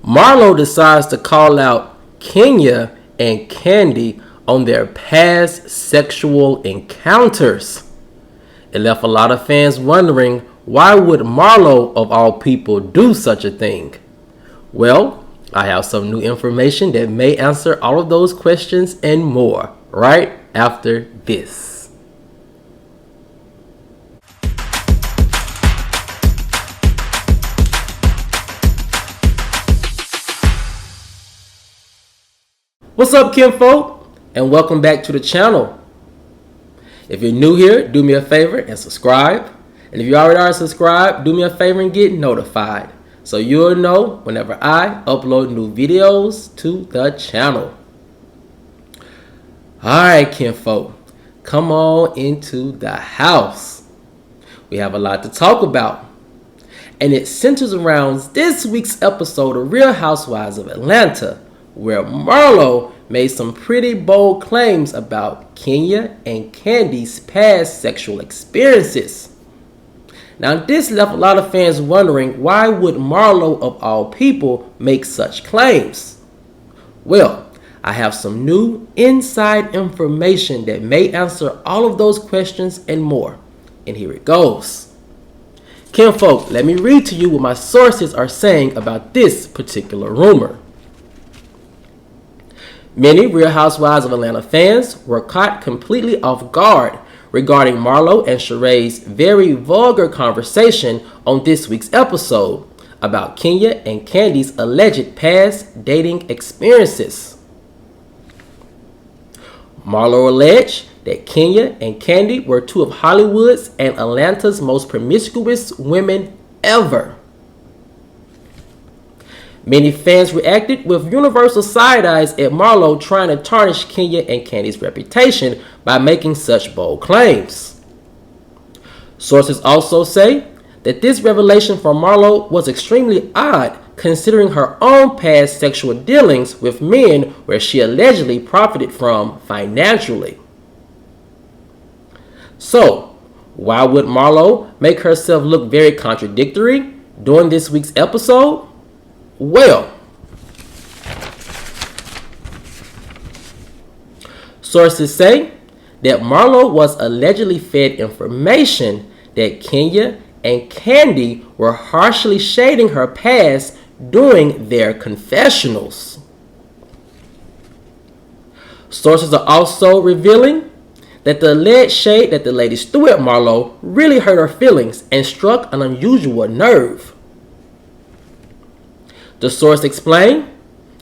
Marlo decides to call out Kenya and Kandi on their past sexual encounters. It left a lot of fans wondering, why would Marlo of all people do such a thing? Well, I have some new information that may answer all of those questions and more right after this. What's up, kinfolk, and welcome back to the channel. If you're new here, do me a favor and subscribe. And if you already are subscribed, do me a favor and get notified, so you'll know whenever I upload new videos to the channel. Alright, kinfolk, come on into the house. We have a lot to talk about, and it centers around this week's episode of Real Housewives of Atlanta, where Marlo made some pretty bold claims about Kenya and Kandi's past sexual experiences. Now, this left a lot of fans wondering, why would Marlo of all people make such claims? Well, I have some new inside information that may answer all of those questions and more. And here it goes. Kinfolk, let me read to you what my sources are saying about this particular rumor. Many Real Housewives of Atlanta fans were caught completely off guard regarding Marlo and Sheree's very vulgar conversation on this week's episode about Kenya and Kandi's alleged past dating experiences. Marlo alleged that Kenya and Kandi were two of Hollywood's and Atlanta's most promiscuous women ever. Many fans reacted with universal side-eyes at Marlo trying to tarnish Kenya and Kandi's reputation by making such bold claims. Sources also say that this revelation from Marlo was extremely odd, considering her own past sexual dealings with men where she allegedly profited from financially. So, why would Marlo make herself look very contradictory during this week's episode? Well, sources say that Marlo was allegedly fed information that Kenya and Kandi were harshly shading her past during their confessionals. Sources are also revealing that the alleged shade that the ladies threw at Marlo really hurt her feelings and struck an unusual nerve. The source explained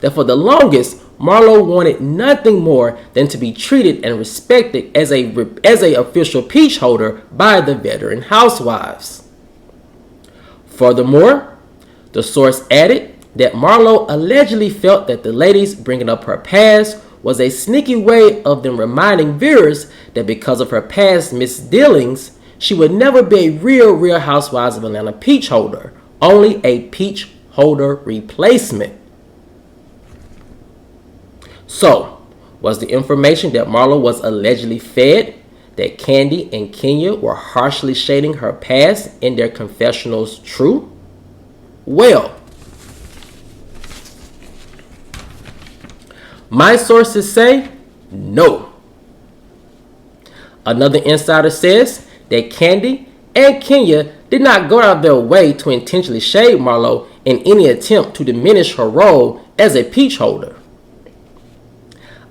that for the longest, Marlo wanted nothing more than to be treated and respected as a official peach holder by the veteran housewives. Furthermore, the source added that Marlo allegedly felt that the ladies bringing up her past was a sneaky way of them reminding viewers that because of her past misdealings, she would never be a Real Housewives of Atlanta peach holder, only a peach holder replacement. So, was the information that Marlo was allegedly fed that Kandi and Kenya were harshly shading her past in their confessionals true? Well, my sources say no. Another insider says that Kandi and Kenya did not go out of their way to intentionally shade Marlo in any attempt to diminish her role as a peach holder.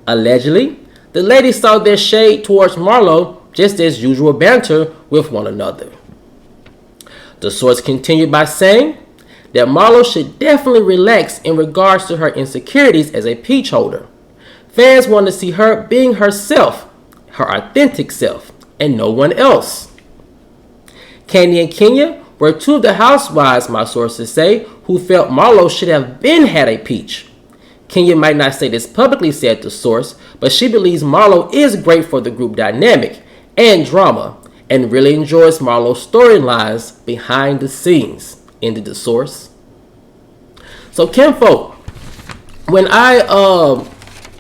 Allegedly, the ladies saw their shade towards Marlo just as usual banter with one another. The source continued by saying that Marlo should definitely relax in regards to her insecurities as a peach holder. Fans want to see her being herself, her authentic self, and no one else. Kandi and Kenya were two of the housewives, my sources say, who felt Marlo should have been had a peach. Kenya might not say this publicly, said the source, but she believes Marlo is great for the group dynamic and drama and really enjoys Marlo's storylines behind the scenes, ended the source. So, kinfolk, when I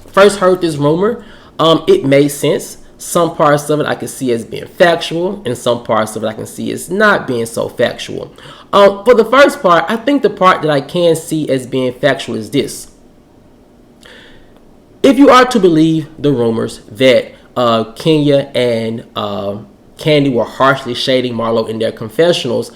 first heard this rumor, it made sense. Some parts of it I can see as being factual, and some parts of it I can see as not being so factual. For the first part, I think the part that I can see as being factual is this. If you are to believe the rumors that Kenya and Kandi were harshly shading Marlo in their confessionals,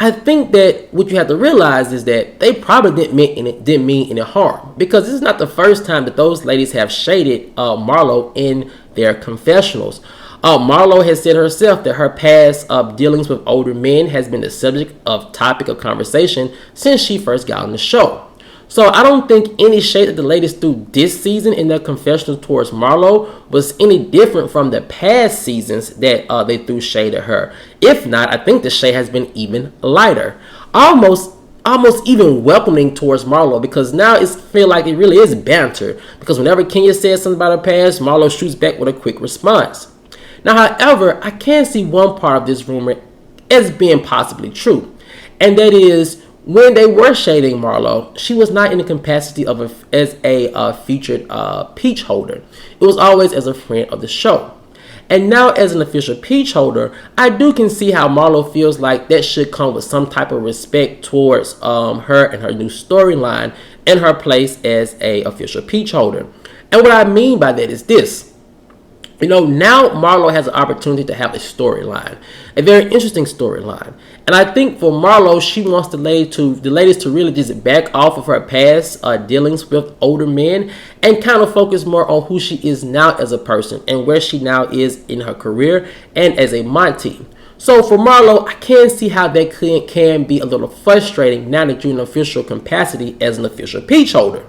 I think that what you have to realize is that they probably didn't mean any harm, because this is not the first time that those ladies have shaded Marlo in their confessionals. Marlo has said herself that her past dealings with older men has been the topic of conversation since she first got on the show. So I don't think any shade that the ladies threw this season in their confessionals towards Marlo was any different from the past seasons that they threw shade at her. If not, I think the shade has been even lighter, almost even welcoming towards Marlo, because now it feels like it really is banter. Because whenever Kenya says something about her past, Marlo shoots back with a quick response. Now, however, I can see one part of this rumor as being possibly true, and that is, when they were shading Marlo, she was not in the capacity of as a featured peach holder. It was always as a friend of the show. And now, as an official peach holder, I can see how Marlo feels like that should come with some type of respect towards her and her new storyline and her place as a official peach holder. And what I mean by that is this. Now Marlo has an opportunity to have a storyline, a very interesting storyline. And I think for Marlo, she wants the ladies to really just back off of her past dealings with older men and kind of focus more on who she is now as a person and where she now is in her career and as a Monty. So for Marlo, I can see how that can be a little frustrating now that you're in an official capacity as an official peach holder.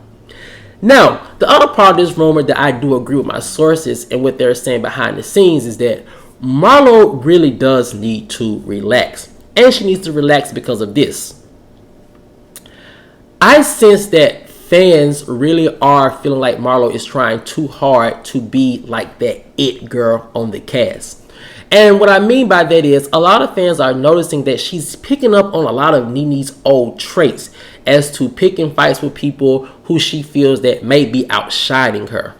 Now, the other part of this rumor that I do agree with my sources and what they're saying behind the scenes is that Marlo really does need to relax. And she needs to relax because of this. I sense that fans really are feeling like Marlo is trying too hard to be like that it girl on the cast. And what I mean by that is a lot of fans are noticing that she's picking up on a lot of Nene's old traits as to picking fights with people who she feels that may be outshining her.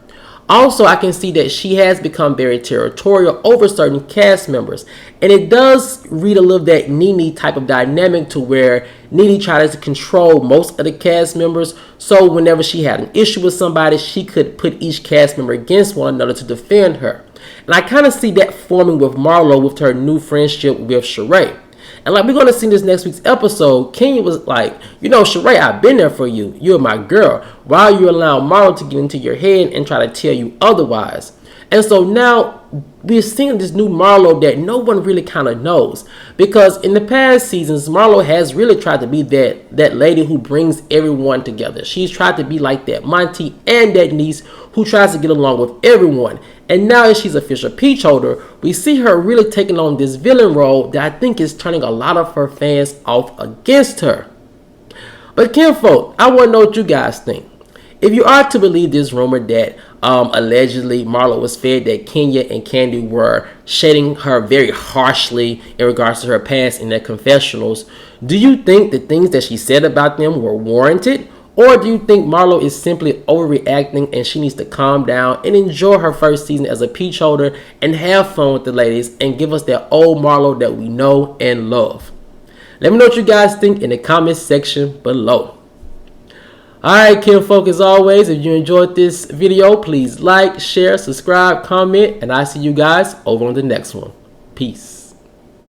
Also, I can see that she has become very territorial over certain cast members. And it does read a little that Nene type of dynamic to where Nene tries to control most of the cast members. So whenever she had an issue with somebody, she could put each cast member against one another to defend her. And I kind of see that forming with Marlo with her new friendship with Sheree. And like we're going to see in this next week's episode, Kenya was like, Sheree, I've been there for you. You're my girl. Why are you allowing Marlo to get into your head and try to tell you otherwise? And so now we're seeing this new Marlo that no one really kind of knows. Because in the past seasons, Marlo has really tried to be that lady who brings everyone together. She's tried to be like that Monty and that niece who tries to get along with everyone. And now as she's official peach holder, we see her really taking on this villain role that I think is turning a lot of her fans off against her. But kinfolk, I want to know what you guys think. If you are to believe this rumor that allegedly Marlo was fed that Kenya and Kandi were shading her very harshly in regards to her past in their confessionals, do you think the things that she said about them were warranted? Or do you think Marlo is simply overreacting and she needs to calm down and enjoy her first season as a peach holder and have fun with the ladies and give us that old Marlo that we know and love? Let me know what you guys think in the comments section below. Alright, kinfolk, as always, if you enjoyed this video, please like, share, subscribe, comment, and I'll see you guys over on the next one. Peace.